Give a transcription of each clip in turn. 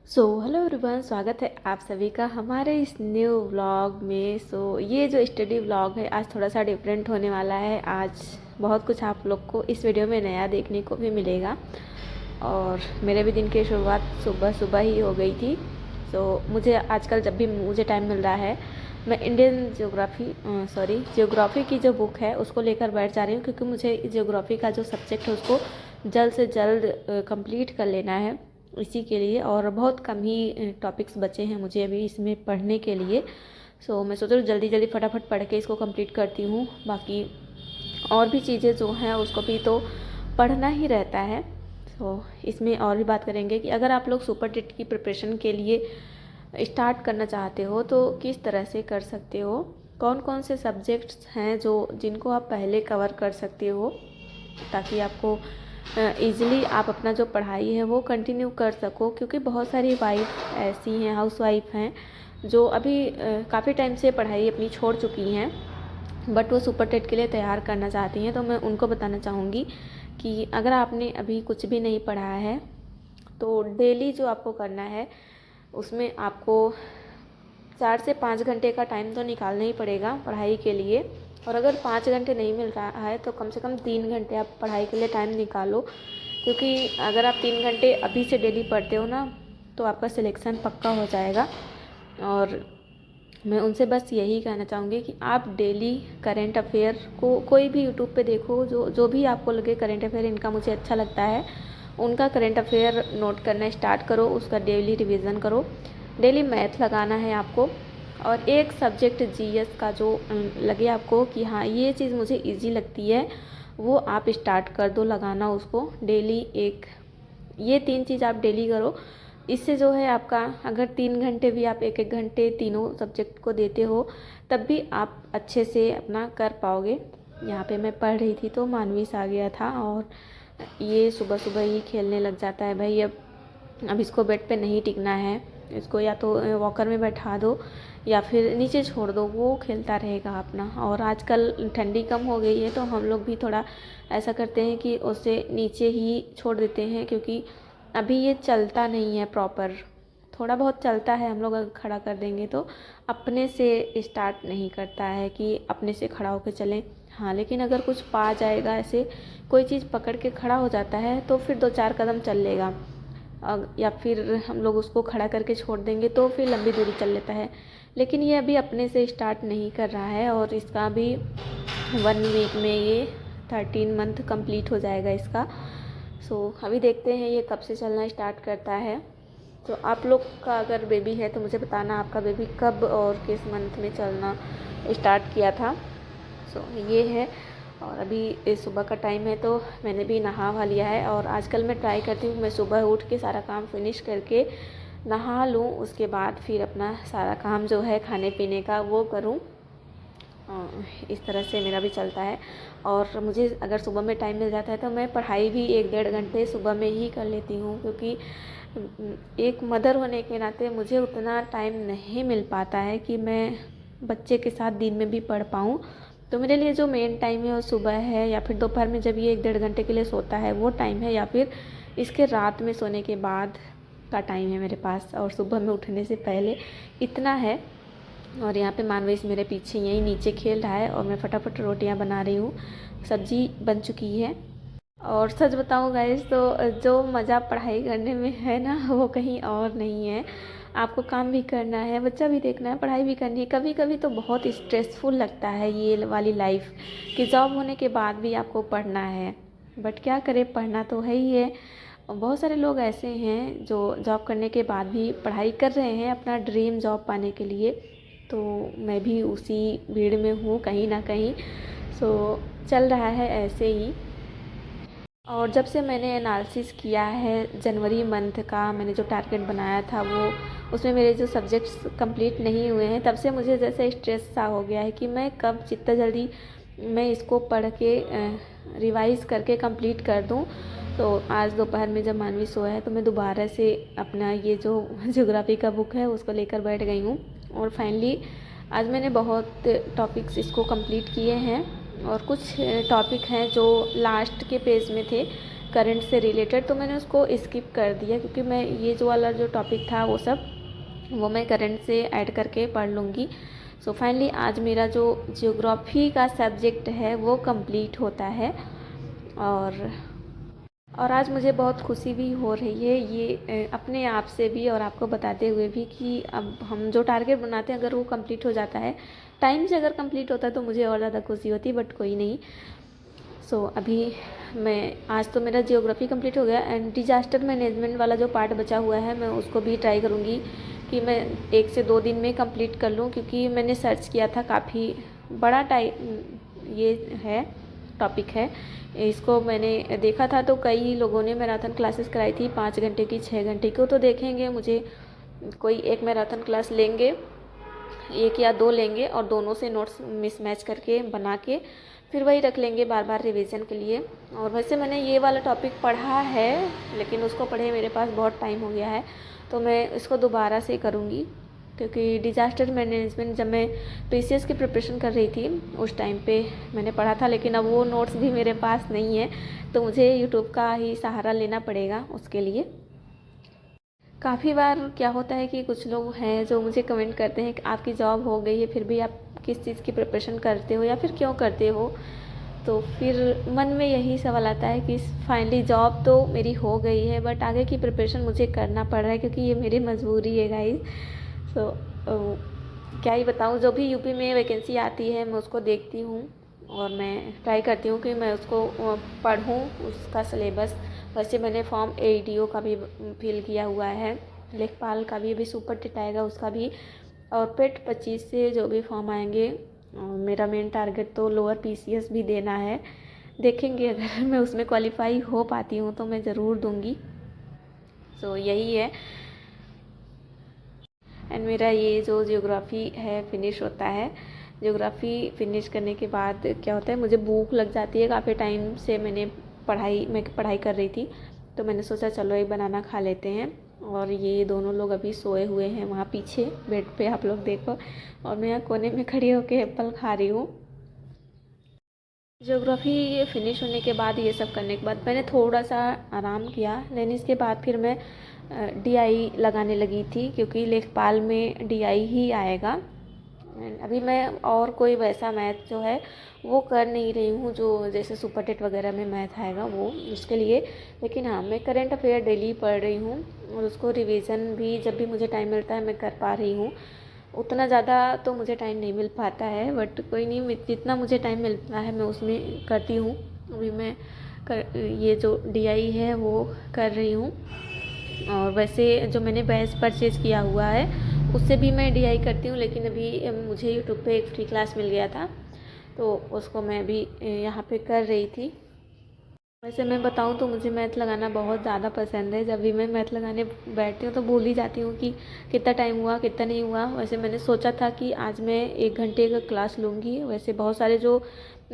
Hello everyone, स्वागत है आप सभी का हमारे इस न्यू व्लॉग में। ये जो स्टडी व्लॉग है आज थोड़ा सा डिफरेंट होने वाला है। आज बहुत कुछ आप लोग को इस वीडियो में नया देखने को भी मिलेगा। और मेरे भी दिन की शुरुआत सुबह सुबह ही हो गई थी। मुझे आजकल जब भी मुझे टाइम मिल रहा है मैं इंडियन जियोग्राफी की जो बुक है उसको लेकर बैठ जा रही हूँ, क्योंकि मुझे जियोग्राफी का जो सब्जेक्ट है उसको जल्द से जल्द कंप्लीट कर लेना है इसी के लिए। और बहुत कम ही टॉपिक्स बचे हैं मुझे अभी इसमें पढ़ने के लिए। मैं सोच रही हूँ जल्दी जल्दी फटाफट पढ़ के इसको कंप्लीट करती हूँ। बाकी और भी चीज़ें जो हैं उसको भी तो पढ़ना ही रहता है। इसमें और भी बात करेंगे कि अगर आप लोग सुपर टेट की प्रिपरेशन के लिए स्टार्ट करना चाहते हो तो किस तरह से कर सकते हो, कौन कौन से सब्जेक्ट्स हैं जिनको आप पहले कवर कर सकते हो, ताकि आपको ईज़िली आप अपना जो पढ़ाई है वो कंटिन्यू कर सको। क्योंकि बहुत सारी वाइफ ऐसी हैं, हाउस वाइफ हैं, जो अभी काफ़ी टाइम से पढ़ाई अपनी छोड़ चुकी हैं, बट वो सुपर टेट के लिए तैयार करना चाहती हैं। तो मैं उनको बताना चाहूँगी कि अगर आपने अभी कुछ भी नहीं पढ़ा है तो डेली जो आपको करना है उसमें आपको 4 से 5 घंटे का टाइम तो निकालना ही पड़ेगा पढ़ाई के लिए। और अगर 5 घंटे नहीं मिल रहा है तो कम से कम 3 घंटे आप पढ़ाई के लिए टाइम निकालो। क्योंकि अगर आप 3 घंटे अभी से डेली पढ़ते हो ना तो आपका सिलेक्शन पक्का हो जाएगा। और मैं उनसे बस यही कहना चाहूँगी कि आप डेली करेंट अफेयर को कोई भी यूट्यूब पे देखो, जो भी आपको लगे करेंट अफेयर इनका मुझे अच्छा लगता है, उनका करेंट अफेयर नोट करना स्टार्ट करो, उसका डेली रिवीजन करो। डेली मैथ लगाना है आपको। और एक सब्जेक्ट जीएस का जो लगे आपको कि हाँ ये चीज़ मुझे इजी लगती है, वो आप स्टार्ट कर दो लगाना उसको डेली। ये 3 चीज़ आप डेली करो। इससे जो है आपका, अगर 3 घंटे भी आप एक एक घंटे तीनों सब्जेक्ट को देते हो तब भी आप अच्छे से अपना कर पाओगे। यहाँ पे मैं पढ़ रही थी तो मानवीस आ गया था और ये सुबह सुबह ही खेलने लग जाता है। भाई अब इसको बेड पे नहीं टिकना है, इसको या तो वॉकर में बैठा दो या फिर नीचे छोड़ दो, वो खेलता रहेगा अपना। और आजकल ठंडी कम हो गई है तो हम लोग भी थोड़ा ऐसा करते हैं कि उसे नीचे ही छोड़ देते हैं, क्योंकि अभी ये चलता नहीं है प्रॉपर। थोड़ा बहुत चलता है, हम लोग अगर खड़ा कर देंगे तो अपने से स्टार्ट नहीं करता है कि अपने से खड़ा होकर चलें। हाँ, लेकिन अगर कुछ पा जाएगा, ऐसे कोई चीज़ पकड़ के खड़ा हो जाता है तो फिर 2-4 कदम चल लेगा। या फिर हम लोग उसको खड़ा करके छोड़ देंगे तो फिर लंबी दूरी चल लेता है। लेकिन ये अभी अपने से स्टार्ट नहीं कर रहा है और इसका भी 1 वीक में ये 13 मंथ कंप्लीट हो जाएगा इसका। अभी देखते हैं ये कब से चलना स्टार्ट करता है। तो आप लोग का अगर बेबी है तो मुझे बताना आपका बेबी कब और किस मंथ में चलना स्टार्ट किया था। ये है। और अभी सुबह का टाइम है तो मैंने भी नहा वहा लिया है। और आजकल मैं ट्राई करती हूँ मैं सुबह उठ के सारा काम फिनिश करके नहा लूँ, उसके बाद फिर अपना सारा काम जो है खाने पीने का वो करूँ। इस तरह से मेरा भी चलता है। और मुझे अगर सुबह में टाइम मिल जाता है तो मैं पढ़ाई भी 1-1.5 घंटे सुबह में ही कर लेती हूँ, क्योंकि एक मदर होने के नाते मुझे उतना टाइम नहीं मिल पाता है कि मैं बच्चे के साथ दिन में भी पढ़ पाऊँ। तो मेरे लिए जो मेन टाइम है वो सुबह है, या फिर दोपहर में जब ये 1-1.5 घंटे के लिए सोता है वो टाइम है, या फिर इसके रात में सोने के बाद का टाइम है मेरे पास। और सुबह में उठने से पहले इतना है। और यहाँ पे मानवेश मेरे पीछे यहीं नीचे खेल रहा है और मैं फटाफट रोटियाँ बना रही हूँ। सब्जी बन चुकी है। और सच बताऊँ गाइस तो जो मज़ा पढ़ाई करने में है ना वो कहीं और नहीं है। आपको काम भी करना है, बच्चा भी देखना है, पढ़ाई भी करनी है। कभी कभी तो बहुत स्ट्रेसफुल लगता है ये वाली लाइफ, कि जॉब होने के बाद भी आपको पढ़ना है। बट क्या करें, पढ़ना तो है ही है। बहुत सारे लोग ऐसे हैं जो जॉब करने के बाद भी पढ़ाई कर रहे हैं अपना ड्रीम जॉब पाने के लिए। तो मैं भी उसी भीड़ में हूँ कहीं ना कहीं। चल रहा है ऐसे ही। और जब से मैंने एनालिसिस किया है जनवरी मंथ का, मैंने जो टारगेट बनाया था वो, उसमें मेरे जो सब्जेक्ट्स कंप्लीट नहीं हुए हैं, तब से मुझे जैसे स्ट्रेस सा हो गया है कि मैं कब जितना जल्दी मैं इसको पढ़ के रिवाइज़ करके कंप्लीट कर दूं। तो आज दोपहर में जब मानवी सोया है तो मैं दोबारा से अपना ये जो ज्योग्राफी का बुक है उसको लेकर बैठ गई हूँ। और फाइनली आज मैंने बहुत टॉपिक्स इसको कंप्लीट किए हैं। और कुछ टॉपिक हैं जो लास्ट के पेज में थे, करंट से रिलेटेड, तो मैंने उसको स्किप कर दिया क्योंकि मैं ये जो वाला जो टॉपिक था वो मैं करंट से ऐड करके पढ़ लूँगी। सो फाइनली आज मेरा जो ज्योग्राफी का सब्जेक्ट है वो कंप्लीट होता है। और आज मुझे बहुत खुशी भी हो रही है ये अपने आप से भी और आपको बताते हुए भी कि अब हम जो टारगेट बनाते हैं अगर वो कंप्लीट हो जाता है, टाइम से अगर कंप्लीट होता है तो मुझे और ज़्यादा खुशी होती, बट कोई नहीं। अभी मैं आज तो मेरा जियोग्राफी कंप्लीट हो गया एंड डिजास्टर मैनेजमेंट वाला जो पार्ट बचा हुआ है मैं उसको भी ट्राई करूँगी कि मैं 1 से 2 दिन में कंप्लीट कर लूँ, क्योंकि मैंने सर्च किया था, काफ़ी बड़ा ये है टॉपिक है। इसको मैंने देखा था तो कई लोगों ने मैराथन क्लासेस कराई थी 5 घंटे की 6 घंटे की, तो देखेंगे मुझे कोई एक मैराथन क्लास लेंगे, 1 या 2 लेंगे और दोनों से नोट्स मिसमैच करके बना के फिर वही रख लेंगे बार बार रिवीजन के लिए। और वैसे मैंने ये वाला टॉपिक पढ़ा है लेकिन उसको पढ़े मेरे पास बहुत टाइम हो गया है, तो मैं इसको दोबारा से करूँगी, क्योंकि डिजास्टर मैनेजमेंट जब मैं पीसीएस की प्रिपरेशन कर रही थी उस टाइम पे मैंने पढ़ा था, लेकिन अब वो नोट्स भी मेरे पास नहीं है, तो मुझे यूट्यूब का ही सहारा लेना पड़ेगा उसके लिए। काफ़ी बार क्या होता है कि कुछ लोग हैं जो मुझे कमेंट करते हैं कि आपकी जॉब हो गई है फिर भी आप किस चीज़ की प्रिपरेशन करते हो या फिर क्यों करते हो। तो फिर मन में यही सवाल आता है कि फाइनली जॉब तो मेरी हो गई है बट आगे की प्रिपरेशन मुझे करना पड़ रहा है क्योंकि ये मेरी मजबूरी है गाइस। तो क्या ही बताऊँ, जो भी यूपी में वैकेंसी आती है मैं उसको देखती हूँ और मैं ट्राई करती हूँ कि मैं उसको पढ़ूँ, उसका सिलेबस। वैसे मैंने फॉर्म एईडीओ का भी फिल किया हुआ है, लेखपाल का भी अभी सुपर टेट आएगा उसका भी, और पेट 25 से जो भी फॉर्म आएंगे। मेरा मेन टारगेट तो लोअर पीसीएस भी देना है, देखेंगे अगर मैं उसमें क्वालिफाई हो पाती हूँ तो मैं ज़रूर दूँगी। यही है। एंड मेरा ये जो जियोग्राफी है फिनिश होता है। जियोग्राफी फिनिश करने के बाद क्या होता है, मुझे भूख लग जाती है। काफ़ी टाइम से मैं पढ़ाई कर रही थी, तो मैंने सोचा चलो एक बनाना खा लेते हैं। और ये दोनों लोग अभी सोए हुए हैं वहाँ पीछे बेड पे, आप लोग देखो, और मैं यहाँ कोने में खड़ी होकर एप्पल खा रही हूँ। ज्योग्राफी फिनिश होने के बाद ये सब करने के बाद मैंने थोड़ा सा आराम किया, लेकिन इसके बाद फिर मैं डीआई लगाने लगी थी क्योंकि लेखपाल में डीआई ही आएगा। अभी मैं और कोई वैसा मैथ जो है वो कर नहीं रही हूँ जो जैसे सुपर टेट वगैरह में मैथ आएगा वो उसके लिए, लेकिन हाँ मैं करंट अफेयर डेली पढ़ रही हूँ और उसको रिवीजन भी जब भी मुझे टाइम मिलता है मैं कर पा रही हूँ। उतना ज़्यादा तो मुझे टाइम नहीं मिल पाता है बट कोई नहीं, जितना मुझे टाइम मिलता है मैं उसमें करती हूँ। अभी मैं ये जो डीआई है वो कर रही हूँ, और वैसे जो मैंने बैच परचेज़ किया हुआ है उससे भी मैं डीआई करती हूँ, लेकिन अभी मुझे यूट्यूब पे एक फ्री क्लास मिल गया था तो उसको मैं भी यहाँ पे कर रही थी। वैसे मैं बताऊँ तो मुझे मैथ लगाना बहुत ज़्यादा पसंद है। जब भी मैं मैथ लगाने बैठती हूँ तो भूल ही जाती हूँ कि कितना टाइम हुआ कितना नहीं हुआ। वैसे मैंने सोचा था कि आज मैं 1 घंटे का क्लास लूँगी। वैसे बहुत सारे जो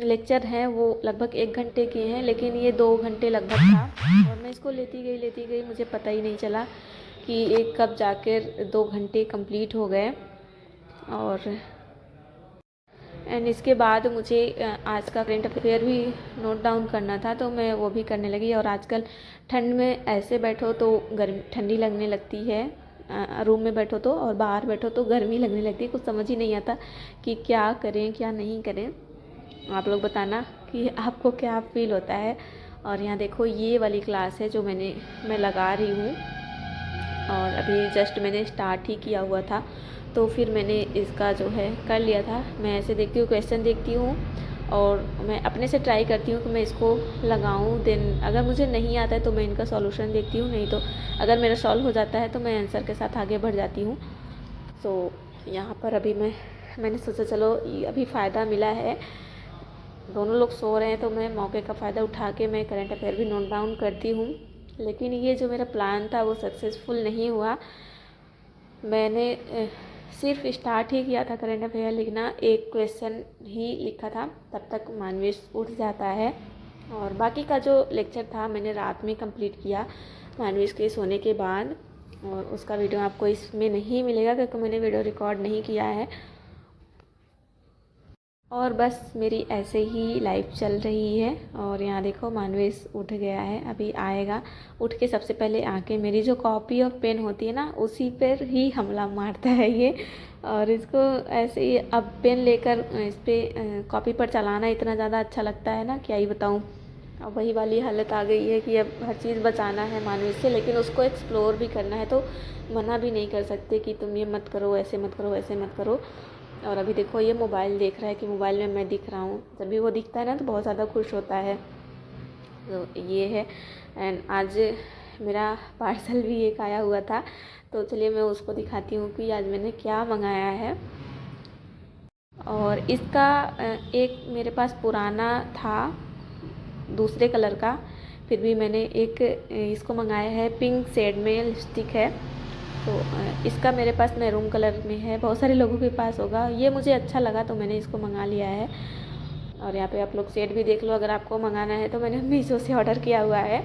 लेक्चर हैं वो लगभग 1 घंटे के हैं, लेकिन ये 2 घंटे लगभग था और मैं इसको लेती गई मुझे पता ही नहीं चला कि एक कब जाकर 2 घंटे कंप्लीट हो गए। और एंड इसके बाद मुझे आज का करेंट अफेयर भी नोट डाउन करना था तो मैं वो भी करने लगी। और आजकल ठंड में ऐसे बैठो तो गर्मी ठंडी लगने लगती है, रूम में बैठो तो, और बाहर बैठो तो गर्मी लगने लगती है। कुछ समझ ही नहीं आता कि क्या करें क्या नहीं करें। आप लोग बताना कि आपको क्या फील होता है। और यहाँ देखो ये वाली क्लास है जो मैं लगा रही हूँ और अभी जस्ट मैंने स्टार्ट ही किया हुआ था, तो फिर मैंने इसका जो है कर लिया था। मैं ऐसे देखती हूँ, क्वेश्चन देखती हूँ और मैं अपने से ट्राई करती हूँ कि मैं इसको लगाऊँ। देन अगर मुझे नहीं आता है तो मैं इनका सॉल्यूशन देखती हूँ, नहीं तो अगर मेरा सॉल्व हो जाता है तो मैं आंसर के साथ आगे बढ़ जाती हूँ। तो यहाँ पर अभी मैंने सोचा चलो अभी फ़ायदा मिला है, दोनों लोग सो रहे हैं तो मैं मौके का फ़ायदा उठा के मैं करंट अफेयर भी नोट डाउन करती हूँ। लेकिन ये जो मेरा प्लान था वो सक्सेसफुल नहीं हुआ। मैंने सिर्फ स्टार्ट ही किया था करंट अफेयर लिखना, एक क्वेश्चन ही लिखा था, तब तक मानवेश उठ जाता है। और बाकी का जो लेक्चर था मैंने रात में कंप्लीट किया मानवेश के सोने के बाद, और उसका वीडियो आपको इसमें नहीं मिलेगा क्योंकि मैंने वीडियो रिकॉर्ड नहीं किया है। और बस मेरी ऐसे ही लाइफ चल रही है। और यहाँ देखो मानवेश उठ गया है, अभी आएगा। उठ के सबसे पहले आके मेरी जो कॉपी और पेन होती है ना, उसी पर ही हमला मारता है ये। और इसको ऐसे ही अब पेन लेकर इस पर कॉपी पर चलाना इतना ज़्यादा अच्छा लगता है ना, क्या ही बताऊँ। अब वही वाली हालत आ गई है कि अब हर चीज़ बचाना है मानवेश से, लेकिन उसको एक्सप्लोर भी करना है, तो मना भी नहीं कर सकते कि तुम ये मत करो, ऐसे मत करो, ऐसे मत करो। और अभी देखो ये मोबाइल देख रहा है कि मोबाइल में मैं दिख रहा हूँ। जब भी वो दिखता है ना तो बहुत ज़्यादा खुश होता है। तो ये है। एंड आज मेरा पार्सल भी एक आया हुआ था, तो चलिए मैं उसको दिखाती हूँ कि आज मैंने क्या मंगाया है। और इसका एक मेरे पास पुराना था दूसरे कलर का, फिर भी मैंने एक इसको मंगाया है। पिंक शेड में लिपस्टिक है, तो इसका मेरे पास मैरून कलर में है। बहुत सारे लोगों के पास होगा, ये मुझे अच्छा लगा तो मैंने इसको मंगा लिया है। और यहाँ पे आप लोग शेड भी देख लो, अगर आपको मंगाना है तो मैंने मीशो से ऑर्डर किया हुआ है।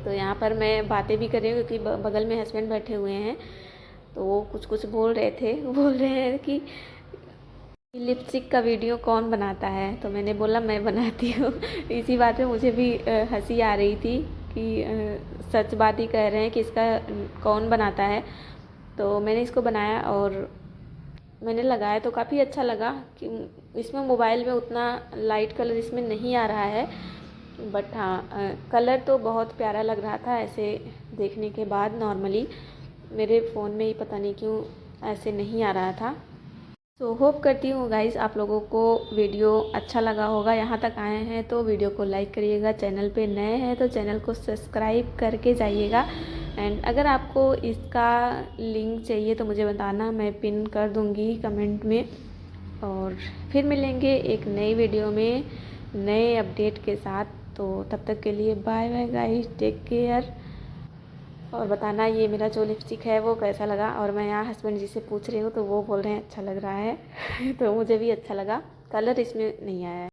तो यहाँ पर मैं बातें भी कर रही हूँ क्योंकि बगल में हस्बैंड बैठे हुए हैं, तो वो कुछ कुछ बोल रहे थे। बोल रहे हैं कि लिपस्टिक का वीडियो कौन बनाता है, तो मैंने बोला मैं बनाती हूँ। इसी बात पे मुझे भी हंसी आ रही थी कि सच बात ही कह रहे हैं कि इसका कौन बनाता है। तो मैंने इसको बनाया और मैंने लगाया तो काफ़ी अच्छा लगा कि इसमें मोबाइल में उतना लाइट कलर इसमें नहीं आ रहा है, बट हाँ कलर तो बहुत प्यारा लग रहा था ऐसे देखने के बाद। नॉर्मली मेरे फ़ोन में ही पता नहीं क्यों ऐसे नहीं आ रहा था। तो होप करती हूँ गाइज़ आप लोगों को वीडियो अच्छा लगा होगा। यहाँ तक आए हैं तो वीडियो को लाइक करिएगा, चैनल पे नए हैं तो चैनल को सब्सक्राइब करके जाइएगा। एंड अगर आपको इसका लिंक चाहिए तो मुझे बताना, मैं पिन कर दूँगी कमेंट में। और फिर मिलेंगे एक नई वीडियो में नए अपडेट के साथ। तो तब तक के लिए bye bye guys, take care. और बताना ये मेरा जो लिपस्टिक है वो कैसा लगा। और मैं यहाँ हस्बैंड जी से पूछ रही हूँ तो वो बोल रहे हैं अच्छा लग रहा है। तो मुझे भी अच्छा लगा, कलर इसमें नहीं आया है।